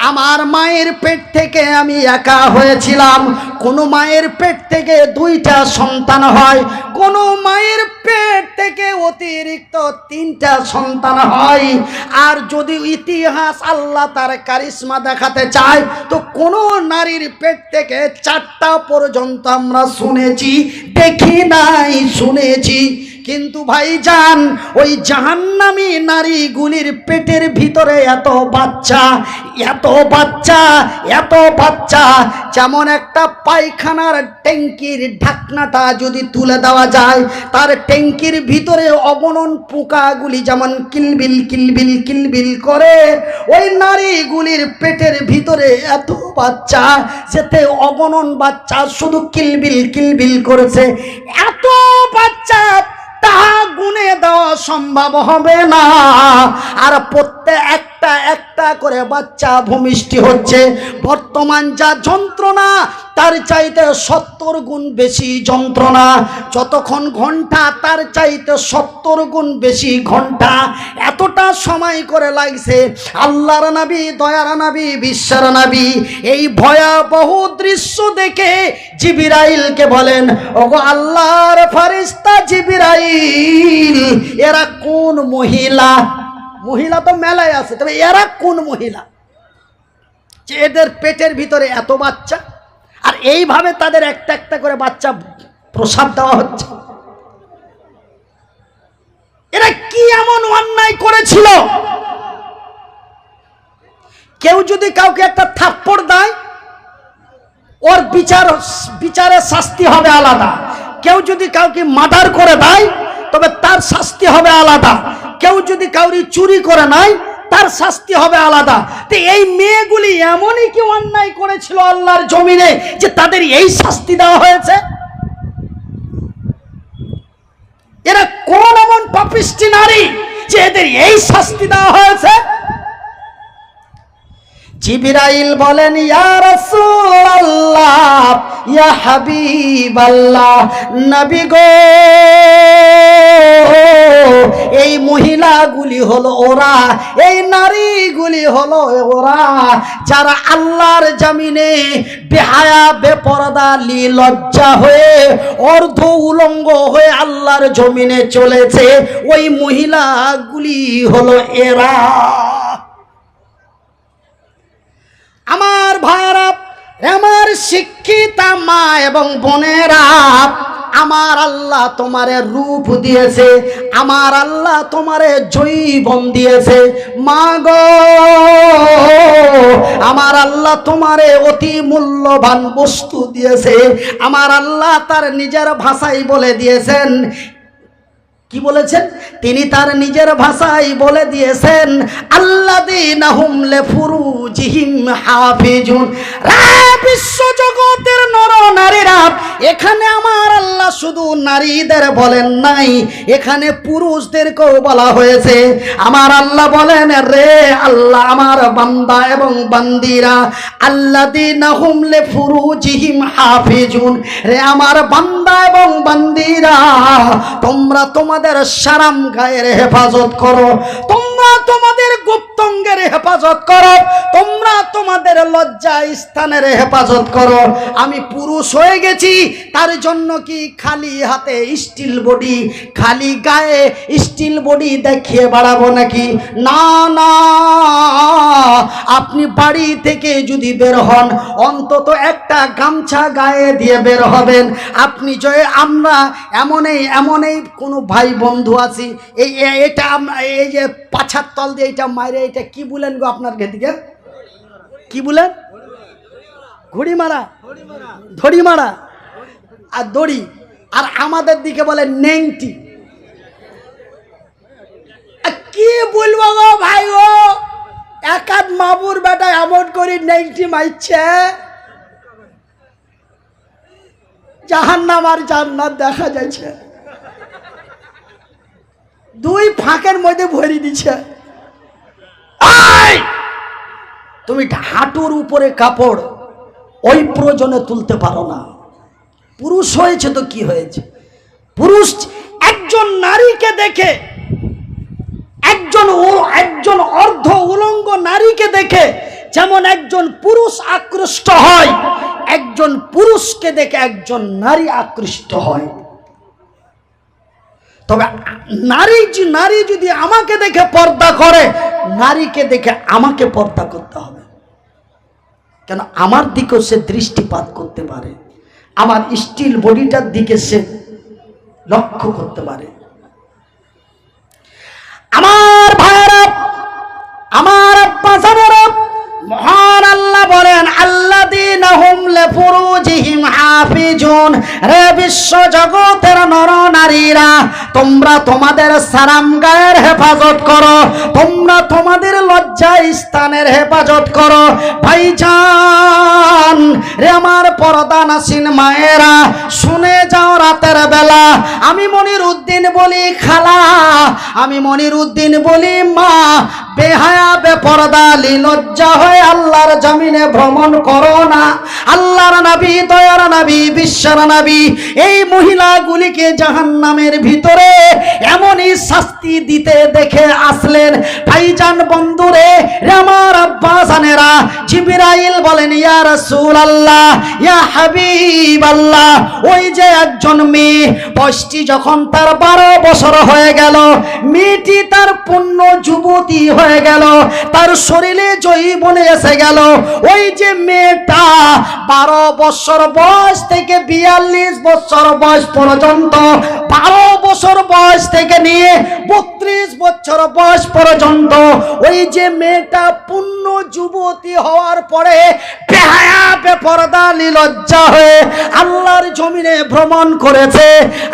আমার মায়ের পেট থেকে আমি একা হয়েছিলাম। কোনো মায়ের পেট থেকে দুইটা সন্তান হয়, কোনো মায়ের পেট থেকে অতিরিক্ত তিনটা সন্তান হয়। আর যদি ইতিহাস আল্লাহ তার কারিশমা দেখাতে চায় তো কোনো নারীর পেট থেকে চারটা পর্যন্ত আমরা শুনেছি, দেখি নাই, শুনেছি। কিন্তু ভাইজান, ওই জাহান্নামী নারীগুলির পেটের ভিতরে এত বাচ্চা, এত বাচ্চা, এত বাচ্চা, যেমন একটা পায়খানার ট্যাঙ্কির ঢাকনাটা যদি তুলে দেওয়া যায়, তার ট্যাঙ্কির ভিতরে অগণন পোকাগুলি যেমন কিলবিল কিলবিল কিলবিল করে, ওই নারীগুলির পেটের ভিতরে এত বাচ্চা, যেতে অগণন বাচ্চা শুধু কিলবিল কিলবিল করেছে। এত বাচ্চা তা গুনে দেওয়া সম্ভব হবে না। আর প্রত্যেক একটা একটা করে বাচ্চা ভূমিষ্ঠি হচ্ছে। বর্তমান যা যন্ত্রণা তার চাইতে 70 গুণ বেশি যন্ত্রণা। যতক্ষণ ঘন্টা তার চাইতে 70 গুণ বেশি ঘন্টা। এতটা সময় করে লাগছে। আল্লাহর নবী, দয়ার নবী, বিশ্বের নবী এই ভয়াবহ দৃশ্য দেখে জিবরাইলকে বলেন, ওগো আল্লাহর ফেরেশতা জিবরাইল, এরা কোন মহিলা? মহিলা তো মেলায় আছে, তবে এরা কোন মহিলা যে এদের পেটের ভিতরে এত বাচ্চা, আর এইভাবে তাদের একটা একটা করে বাচ্চা প্রসাব দেওয়া হচ্ছে? এরা কি এমন অন্যায় করেছিল? কেউ যদি কাউকে একটা থাপ্পড় দেয়, ওর বিচারের শাস্তি হবে আলাদা। কেউ যদি কাউকে মার্ডার করে দেয়, তবে তার শাস্তি হবে আলাদা। কেউ যদি কাউরি চুরি করে নেয়, তার শাস্তি হবে আলাদা। তো এই মেয়েগুলি এমনই কি অন্যায় করেছিল আল্লাহর জমিনে যে তাদের এই শাস্তি দেওয়া হয়েছে? এরা কোন এমন পাপিষ্টি নারী যে এদের এই শাস্তি দেওয়া হয়েছে? জিবরাইল বলেন, ইয়া রাসূলুল্লাহ, ইয়া হাবিবাল্লাহ, নবী গো, এই মহিলাগুলি হলো ওরা, এই নারীগুলি হলো ওরা যারা আল্লাহর জমিনে বেহায়া, বেপরদা, লজ্জা হয়ে, অর্ধ উলঙ্গ হয়ে আল্লাহর জমিনে চলেছে। ওই মহিলাগুলি হলো এরা। আমার ভাইরা, আমার শিক্ষিতা মা এবং বোনেরা, আমার আল্লাহ তোমারে রূপ দিয়েছে, আমার আল্লাহ তোমারে জৈবন দিয়েছে। মা গো, আমার আল্লাহ তোমারে অতি মূল্যবান বস্তু দিয়েছে। আমার আল্লাহ তার নিজের ভাষায় বলে দিয়েছেন, কি বলেছেন? তিনি তার নিজের ভাষায় বলে দিয়েছেন, আল্লাযীনা হুম লিফুরুজিহিম হাফিজুন। বিশ্ব জগতের নর নারীরা, এখানে আমার আল্লাহ শুধু নারীদের বলেন নাই, এখানে পুরুষদেরকেও বলা হয়েছে। আমার আল্লাহ বলেন, রে আল্লাহ, আমার বান্দা এবং বান্দিরা, আল্লাযীনা হুম লিফুরুজিহিম হাফিজুন, রে আমার বান্দা এবং বান্দিরা, তোমরা তোমাদের সারাম গায়ের হেফাজত করো, তোমরা তোমাদের গুপ্তাঙ্গের হেফাজত করো, তোমরা তোমাদের লজ্জা স্থানের হেফাজত করো। আমি পুরুষ হয়ে গেছি, তার জন্য কি খালি হাতে স্টিল বডি, খালি গায়ে স্টিল বডি দেখিয়ে বাড়াবো নাকি? না না, আপনি বাড়ি থেকে যদি বের হন, অন্তত একটা গামছা গায়ে দিয়ে বের হবেন। আপনি জয়, আমরা এমনই কোনো ভাই বন্ধু আছি, এটা আমরা এই যে পাছার তল দিয়ে এটা মাইরে, এটা কি বলেন গো আপনার দিকে? কি বলেন? ঘুড়ি মারা, ধড়ি মারা আর দড়ি। আর আমাদের দিকে বলে নেংটি। কি বলবো গো ভাই গো, একাধ মাবুর বেটা এমন করে নেংটি মারছে, জাহান্নাম আর জান্নাত দেখা যাচ্ছে, দুই ফাঁকের মধ্যে ভরি দিচ্ছে। তুমি হাঁটুর উপরে কাপড় ওই প্রয়োজনে তুলতে পারো না। পুরুষ হয়েছে তো কি হয়েছে? পুরুষ একজন নারীকে দেখে, একজন অর্ধ উলঙ্গ নারীকে দেখে যেমন একজন পুরুষ আকৃষ্ট হয়, একজন পুরুষকে দেখে একজন নারী আকৃষ্ট হয়। তবে নারী যদি আমাকে দেখে পর্দা করে, নারীকে দেখে আমাকে পর্দা করতে হবে, কেন আমার দিকেও সে দৃষ্টিপাত করতে পারে, আমার স্টিল বডিটার দিকে সে লক্ষ্য করতে পারে। আমার ভাইরা, আমার আব্বা জানেরা, মহান আল্লাহ বলেন আল্লাযীনা হুম লিফুরুজিহিম হাফিজুন। রে বিশ্ব জগতের নর নারীরা, তোমরা তোমাদের সারাম গায়ের হেফাজত করো, তোমরা তোমাদের লজ্জা স্থানের হেফাজত করো। ভাইজান রে আমার পর্দানাসীন মায়েরা, শুনে যাও রাতের বেলা আমি মনির উদ্দিন বলি খালা, আমি মনির উদ্দিন বলি মা, বেহায়া বেপরদা লজ্জা হয়ে আল্লাহর জমিনে ভ্রমণ করো না। আল্লাহর নবী, দয়ার নবী, বিশ্বের নবী এই মহিলাগুলিকে জাহান্নামের ভিতরে এমনই শাস্তি দিতে দেখে আসলেন। ভাইজান বন্ধুরে, আমার আব্বা জানেরা, জিবরাইল বলেন ইয়া রাসূলুল্লাহ, ইয়া হাবিবাল্লাহ, ওই যে একজন মেয়ে বয়সটি যখন তার 12 বছর হয়ে গেল, মেয়েটি তার পূর্ণ যুবতী হয়ে গেল, তার শরীরে যৌবনে এসে গেল। ওই যে মেয়েটা 12 বছর বয়স থেকে 42 বছর বয়স পর্যন্ত, 12 বছর বয়স থেকে নিয়ে 32 বছর বয়স পর্যন্ত, ওই যে মেয়েটা পূর্ণ যুবতী হওয়ার পরে বেহায়া বেপরদা নির্লজ্জা হয়ে আল্লাহর জমিনে ভ্রমণ করেছে,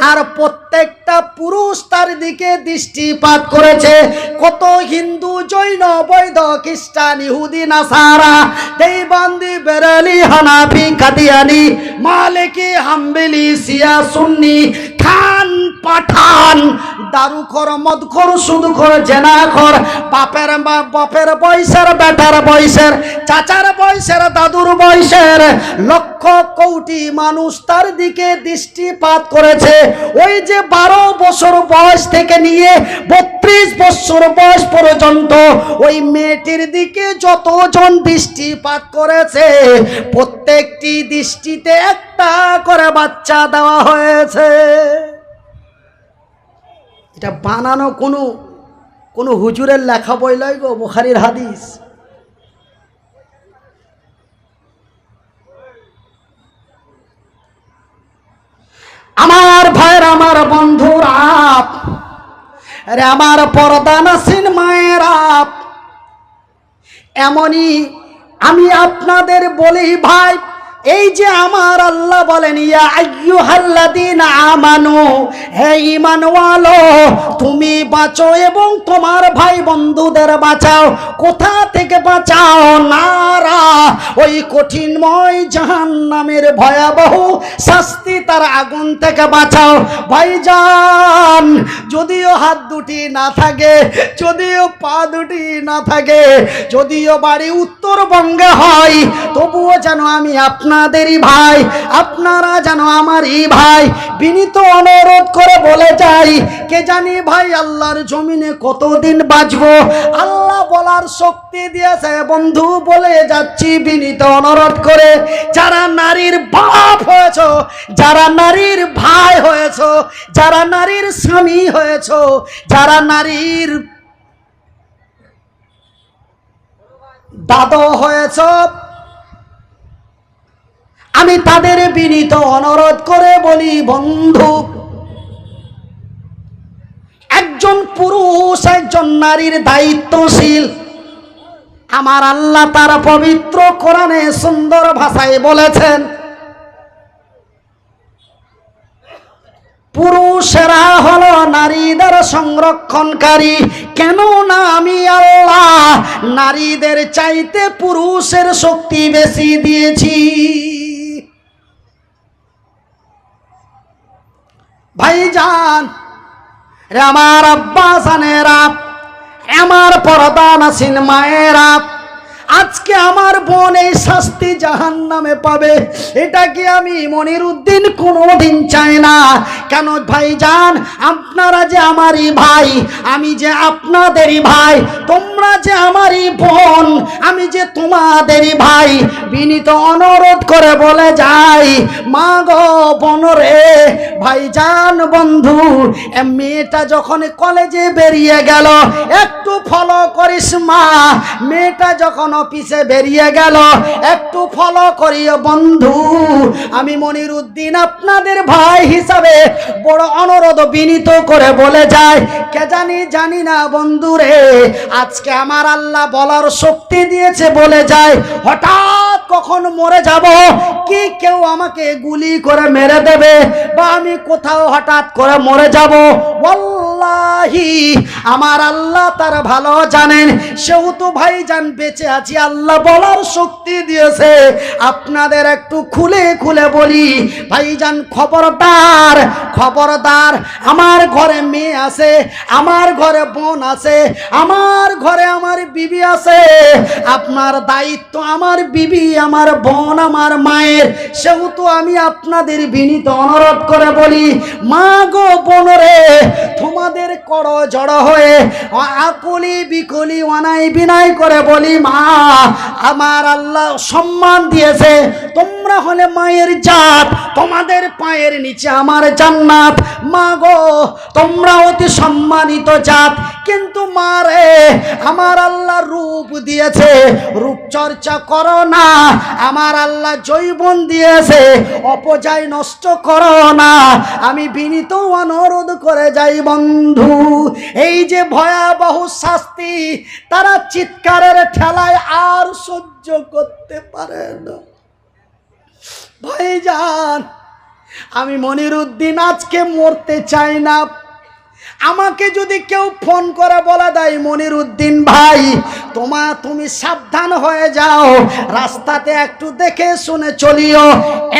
আর প্রত্যেকটা পুরুষ তার দিকে দৃষ্টিপাত করেছে। কত হিন্দু, জৈন, বৈধ, খ্রিস্টান, ইহুদি, নাসারা, দেওবন্দি, বেরেলি, হানাফি, কাদিয়ানি, মালিকি, হাম্বলি, শিয়া, সুন্নি, খান, পাঠান, দারুখোর, মদখোর, সুদখোর, জেনাখোর, বাপের বয়সের, বেটার বয়সের, চাচার বয়সের, দাদুর বয়সের লক্ষ কোটি মানুষ তার দিকে দৃষ্টিপাত করেছে। ওই যে 12 বছর বয়স থেকে নিয়ে 32 বছর বয়স পর্যন্ত ওই মেয়েটির দিকে যতজন দৃষ্টিপাত করেছে, প্রত্যেকটি দৃষ্টিতে একটা করে বাচ্চা দেওয়া হয়েছে। এটা বানানো কোনো হুজুরের লেখা বই নয় গো, বুখারীর হাদিস। আমার ভাইয়ের, আমার বন্ধুরা, আরে আমার পর্দানাসীন মায়েরা, এমনই আমি আপনাদের বলি ভাই, এই যে আমার আল্লাহ বলেন ইয়া আইয়ুহাল্লাযীনা আমানু, হে ঈমানওয়ালো, তুমি বাঁচো এবং তোমার ভাই বন্ধুদের বাঁচাও। কোথা থেকে বাঁচাও? নারা, ওই কঠিনময় জাহান্নামের ভয়াবহ শাস্তি, তার আগুন থেকে বাঁচাও। ভাইজান, যদিও হাত দুটি না থাকে, যদিও পা দুটি না থাকে, যদিও বাড়ি উত্তরবঙ্গে হয়, তবুও যেন আমি আপনাদেরই ভাই, আপনারা যেন আমারই ভাই, বিনীত অনুরোধ করে বলে যাই, কে জানি ভাই আল্লাহর জমিনে কতদিন বাঁচবো। আল্লাহ বলার শক্তি দিয়েছে বন্ধু, বলে যাচ্ছি বিনীত অনুরোধ করে, যারা নারীর বাপ হয়েছ, যারা নারীর ভাই হয়েছ, যারা নারীর স্বামী হয়েছ, যারা নারীর দাদা হয়েছ, আমি তাদের বিনীত অনুরোধ করে বলি বন্ধু, একজন পুরুষ একজন নারীর দায়িত্বশীল। আমার আল্লাহ তার পবিত্র কোরআনে সুন্দর ভাষায় বলেছেন, পুরুষেরা হলো নারীদের সংরক্ষণকারী। কেন না আমি আল্লাহ নারীদের চাইতে পুরুষের শক্তি বেশি দিয়েছি। ভাইজান, আমার আব্বা জানেরা, আমার পর্দানাসীন মায়েরা, আজকে আমার বোন এই শাস্তি জাহান্নামে পাবে, এটা কি আমি মনিরউদ্দিন কোনোদিন চাই না। কেন ভাইজান, আপনারা যে আমারই ভাই, আমি যে আপনাদেরই ভাই, তোমরা যে আমারই বোন, আমি যে তোমাদেরই ভাই। বিনীত অনুরোধ করে বলে যাই, মা গো বোন রে, ভাইজান বন্ধু, মেয়েটা যখন কলেজে বেরিয়ে গেল একটু ফলো করিস মা, মেয়েটা যখন অফিসে বেরিয়ে গেল একটু ফলো করিও বন্ধু। আমি মনিরউদ্দিন আপনাদের ভাই হিসাবে বড় অনুরোধ বিনীত করে বলে যায়, কে জানি না বন্ধু রে, আজকে আমার আল্লাহ বলার শক্তি দিয়েছে বলে যায়, হঠাৎ কখন মরে যাব, কি কেউ আমাকে গুলি করে মেরে দেবে, বা আমি কোথাও হঠাৎ করে মরে যাব, ওয়াল্লাহি আমার আল্লাহ তার ভালো জানেন। সেহেতু ভাইজান বেঁচে আছি, আল্লাহ বলার শক্তি দিয়েছে। আপনাদের একটু খুলে খুলে বলি ভাইজান, খবরদার খবরদার, আমার ঘরে মেয়ে আছে, আমার ঘরে বোন আছে, আমার ঘরে আমার বিবি আছে, আপনার দায়িত্ব আমার বিবি, আমার বোন, আমার মায়ের। সেহেতু আমি আপনাদের বিনীত অনুরোধ করে বলি, মা গো বোন রে, তোমাদের করো জড়ো হয়ে আকুলি বিকুলি অনাই বিনাই করে বলি, মা আমার আল্লাহ সম্মান দিয়েছে, তোমরা হলে মায়ের জাত, তোমাদের পায়ের নিচে আমার জান্নাত। মা গো তোমরা অতি সম্মানিত জাত, কিন্তু মা রে, আমার আল্লাহ রূপ দিয়েছে, রূপচর্চা করো না। আমার আল্লাহ যৌবন দিয়েছে, অপচয় নষ্ট করো না। আমি বিনীত অনুরোধ করে যাই বন্ধু, এই যে ভয়াবহ শাস্তি তারা চিৎকারের ঠেলায় আর সহ্য করতে পারে না। ভাইজান, আমি মনিরউদ্দিন আজকে মরতে চাই না। আমাকে যদি কেউ ফোন করে বলে দেয়, মনিরউদ্দিন ভাই তুমি সাবধান হয়ে যাও, রাস্তাতে একটু দেখে শুনে চলিও,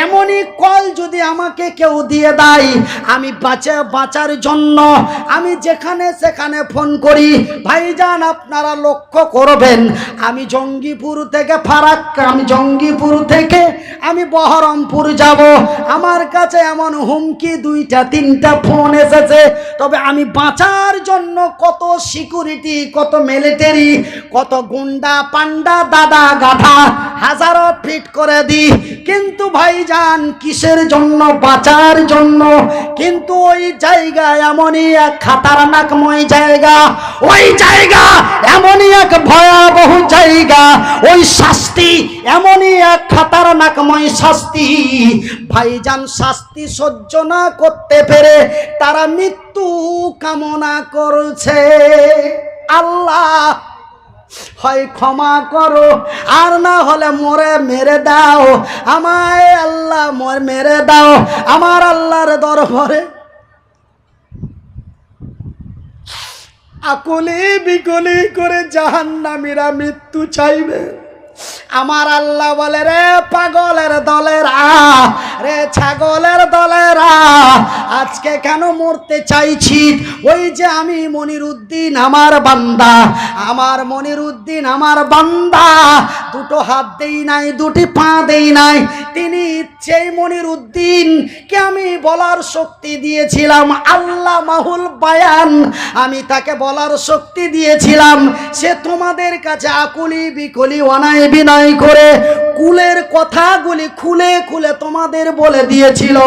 এমনই কল যদি আমাকে কেউ দিয়ে দেয়, আমি বাঁচার জন্য আমি যেখানে সেখানে ফোন করি। ভাইজান আপনারা লক্ষ্য করবেন, আমি জঙ্গিপুর থেকে আমি বহরমপুর যাব, আমার কাছে এমন হুমকি 2-3টা ফোন এসেছে। তবে আমি বাঁচার জন্য কত সিকিউরিটি, কত মিলিটারি, কত গুন্ডা পান্ডা দাদা গাধা হাজারো ফিট করে দিই, কিন্তু ভাইজান কিসের জন্য? বাঁচার জন্য। কিন্তু ওই জায়গা এমনই এক খাতারনাকময় জায়গা, ওই জায়গা এমনই এক ভয়াবহ জায়গা, ওই শাস্তি এমনই এক খাতারনাকময় শাস্তি। ভাইজান শাস্তি সহ্য না করতে পেরে তারা মৃত্যু কামনা করছে। আল্লাহ হয় ক্ষমা করো, আর না হলে মেরে দাও আমায়, আল্লাহ মেরে দাও। আমার আল্লাহর দরবারে আকুলি বিকুলি করে জাহান্নামীরা মৃত্যু চাইবে। আমার আল্লাহ বলে, রে পাগলের দলেরা, রে ছাগলের দলেরা, আজকে কেন মরতে চাইছি? ওই যে আমি মনিরউদ্দিন আমার বান্দা, আমার মনিরউদ্দিন আমার বান্দা, দুটো হাত দেই নাই, দুটি পা দেই নাই, তিনি ইচ্ছেই মনিরউদ্দিনকে আমি বলার শক্তি দিয়েছিলাম, আল্লাহ মাহুল বায়ান, আমি তাকে বলার শক্তি দিয়েছিলাম। সে তোমাদের কাছে আকুলি বিকুলি অনায় বিনয় করে কুলের কথাগুলি খুলে খুলে তোমাদের বলে দিয়েছিল।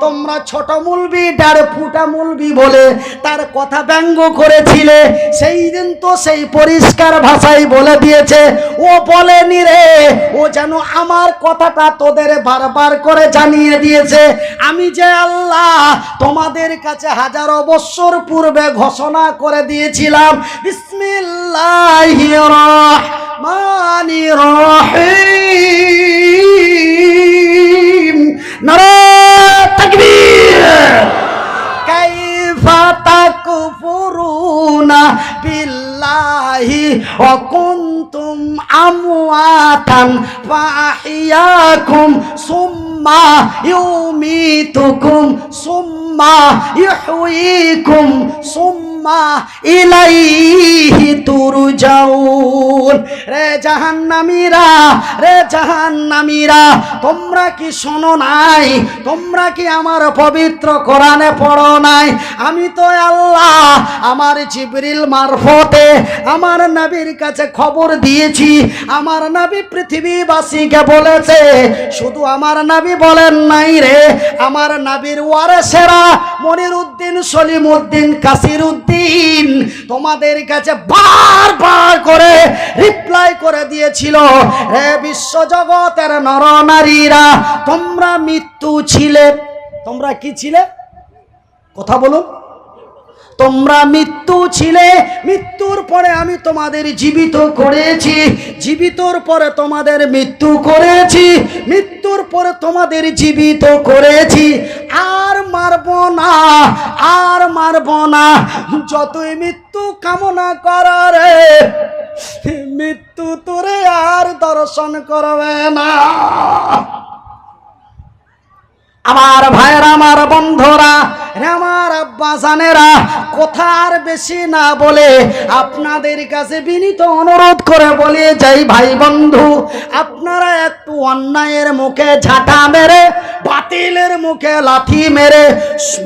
তোমরা ছোট মুলবি, 1.5 ফুটা মুলবি বলে তার কথা ব্যঙ্গ করেছিলে। সেই দিন তো সেই পরিষ্কার ভাষায় বলে দিয়েছে, ও বলেনি রে, ও যেন আমার কথাটা তোদের বারবার করে জানিয়ে দিয়েছে। আমি যে আল্লাহ তোমাদের কাছে হাজারো বছর পূর্বে ঘোষণা করে দিয়েছিলাম, বিসমিল্লাহির রহমানির রহিম, নারে তাকবীর। কাইফা তাকফুরুনা বিল্লাহি ওয়া কুনতুম আমওয়াতান ফাআহইয়াকুম সুম্মা ইউমীতুকুম সুম্মা ইহয়ীকুম সুম্মা সুম্মা ইলাইহি তুরজাউন। রে জাহান্নামীরা, রে জাহান্নামীরা, তোমরা কি শোনো নাই? তোমরা কি আমার পবিত্র কোরআনে পড়ো নাই? আমি তো আল্লাহ আমার জিবরিল মারফতে আমার নবীর কাছে খবর দিয়েছি। আমার নবী পৃথিবীবাসীকে বলেছে, শুধু আমার নবী বলেন নাই রে, আমার নবীর ওয়ারেসেরা মনিরউদ্দিন, সলিমউদ্দিন, কাসিরউদ্দিন তোমাদের কাছে বারবার করে রিপ্লাই করে দিয়েছিল, হে বিশ্বজগতের নরনারীরা, তোমরা মৃত্যু ছিলে। তোমরা কি ছিলে? কথা বলুন। তোমরা মৃত্যু ছিলে, মৃত্যুর পরে আমি তোমাদের জীবিত করেছি, জীবিতর পরে তোমাদের মৃত্যু করেছি, মৃত্যুর পরে তোমাদের জীবিত করেছি। আর মারব না, আর মারব না। যতই মৃত্যু কামনা করারে, মৃত্যু তোরে আর দর্শন করবে না। আমার ভাইয়েরা, আমার বন্ধুরা, আমার আব্বাজানেরা, কথা আর বেশি না বলে আপনাদের কাছে বিনীত অনুরোধ করে বলে যাই, ভাই বন্ধু, আপনারা একটু অন্যায়ের মুখে ঝাঁটা মেরে, বাতিলের মুখে লাথি মেরে,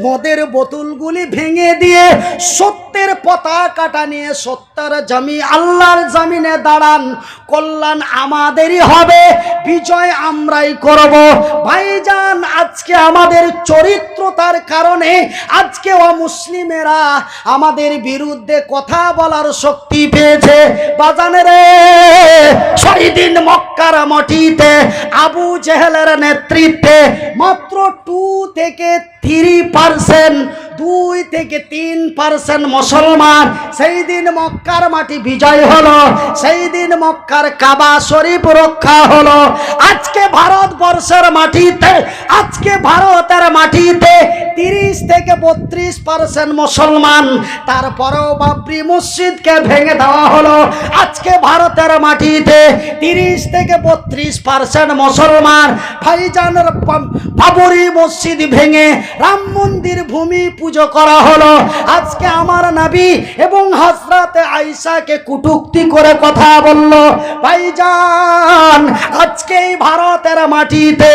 মদের বোতলগুলি ভেঙে দিয়ে সত্যের পতাকাটা নিয়ে সত্যের জমি আল্লাহর জমিনে দাঁড়ান। কল্যাণ আমাদেরই হবে, বিজয় আমরাই করব। ভাইজান, আজকে আমাদের চরিত্রতার কারণে আজকে অমুসলিমেরা আমাদের বিরুদ্ধে কথা বলার শক্তি পেয়েছে। বাজানেরে, শহীদিন মক্কার মাটিতে আবু জেহেলের নেতৃত্বে মাত্র 2 থেকে 3%, 2 থেকে 3% মুসলমান সেই দিন মক্কার মাটি বিজয় হলো, সেই দিন মক্কার কাবা শরীফ রক্ষা হলো। আজকে ভারতবর্ষের মাটিতে, আজকে ভারতের মাটিতে 30 থেকে 32% মুসলমান, তারপরেও বাবরি মসজিদকে ভেঙে দেওয়া হলো। আজকে ভারতের মাটিতে 30 থেকে 32% মুসলমান। ভাইজানের বাবরি মসজিদ ভেঙে রাম মন্দির ভূমি পুজো করা হলো। আজকে আমার নবী এবং হযরতে আয়েশাকে কটূক্তি করে কথা বলল। ভাইজান, আজকে এই ভারতের মাটিতে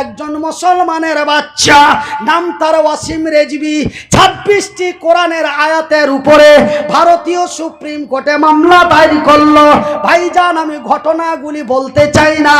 একজন মুসলমানের বাচ্চা, নাম তার ওয়াসিম রেজভি, 26টি কোরআনের আয়াতের উপরে ভারতীয় সুপ্রিম কোর্টে মামলা দায়ের করলো। ভাইজান, আমি ঘটনাগুলি বলতে চাই না,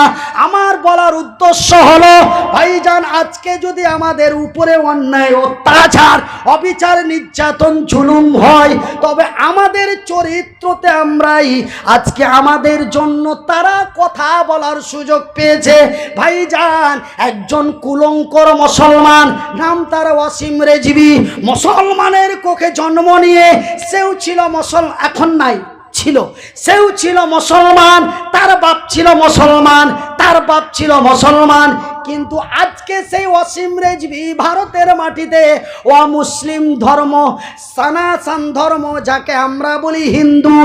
আমার বলার উদ্দেশ্য হলো, ভাইজান, আজকে যদি আমাদের উপরে অন্যায়, অত্যাচার, অবিচার, নির্যাতন, জুলুম হয়, তবে আমাদের চরিত্রতে আমরাই আজকে আমাদের জন্য তারা কথা বলার সুযোগ পেয়েছে। ভাইজান, একজন কুলঙ্কর মুসলমান, নাম তার ওয়াসিম রেজভি, মুসলমানের কোখে জন্ম নিয়ে সেও ছিল মুসলমান, এখন নাই, ছিল, সেও ছিল মুসলমান, তার বাপ ছিল মুসলমান, তার বাপ ছিল মুসলমান, কিন্তু আজকে সেই ওয়াসিম রেজভি ভারতের মাটিতে অমুসলিম ধর্ম, সনাতন ধর্ম, যাকে আমরা বলি হিন্দু,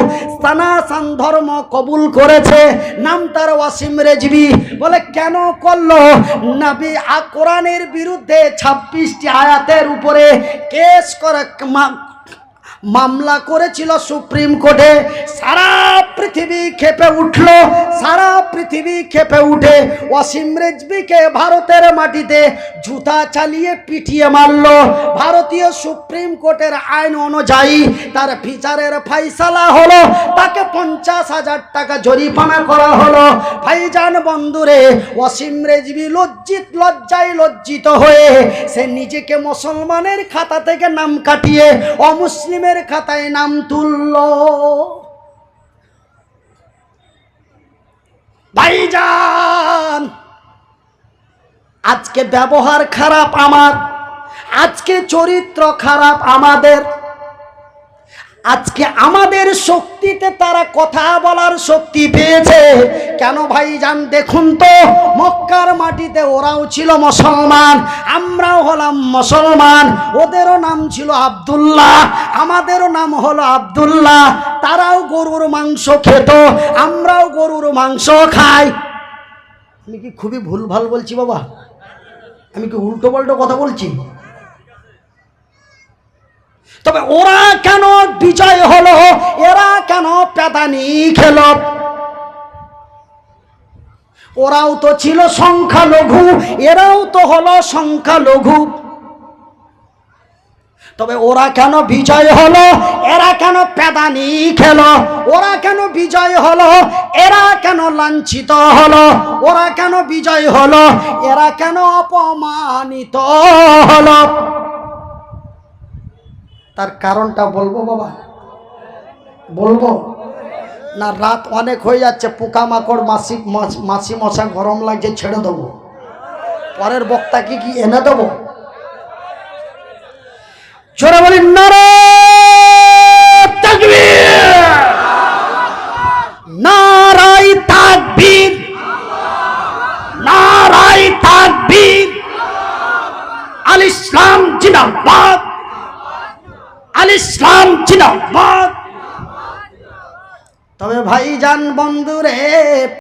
সনাতন ধর্ম কবুল করেছে। নাম তার ওয়াসিম রেজভি। বলে কেন করলো? নবী কোরআনের বিরুদ্ধে 26টি আয়াতের উপরে কেস করে মামলা করেছিল সুপ্রিম কোর্টে। সারা পৃথিবী খেপে উঠল, সারা পৃথিবী খেপে উঠে ওয়াসিম রেজভিকে ভারতের মাটিতে জুতা চালিয়ে পিটিয়ে মারল। ভারতীয় সুপ্রিম কোর্টের আইন অনুযায়ী তার বিচারের ফাইসালা হলো, তাকে 50,000 টাকা জরিমানা করা হলো। ভাইজান বন্ধুরে, ওয়াসিম রেজভি লজ্জায় লজ্জিত হয়ে সে নিজেকে মুসলমানের খাতা থেকে নাম কাটিয়ে অমুসলিমের খাতায় নাম তুলল। ভাইজান, আজকে ব্যবহার খারাপ আমার, আজকে চরিত্র খারাপ আমাদের, আজকে আমাদের শক্তিতে তারা কথা বলার শক্তি পেয়েছে। কেন ভাইজান দেখুন তো, মক্কার মাটিতে ওরাও ছিল মুসলমান, আমরাও হলাম মুসলমান, ওদেরও নাম ছিল আব্দুল্লাহ, আমাদেরও নাম হলো আব্দুল্লাহ। তারাও গরুর মাংস খেত, আমরাও গরুর মাংস খাই। আমি কি খুবই ভুলভাল বলছি বাবা? আমি কি উল্টো পাল্টো কথা বলছি? তবে ওরা কেন বিজয় হলো, এরা কেন পেদানি খেল? ওরাও তো ছিল সংখ্যালঘু, এরাও তো হলো সংখ্যালঘু। তবে ওরা কেন বিজয় হলো, এরা কেন পেদানি খেল? ওরা কেন বিজয় হলো, এরা কেন লাঞ্ছিত হলো? ওরা কেন বিজয় হলো, এরা কেন অপমানিত হলো? তার কারণটা বলবো বাবা, বলবো না? রাত অনেক হয়ে যাচ্ছে, পোকামাকড় মাছি মশা গরম লাগছে, ছেড়ে দেবো। পরের বক্তাকে কি এনে দেবো? জোরে বলি নারায়ে তাকবীর, নারায়ে তাকবীর, নারায়ে তাকবীর। আল ইসলাম জিন্দাবাদ, আল ইসলাম জিন্দাবাদ। তবে ভাইজান বন্ধুরে,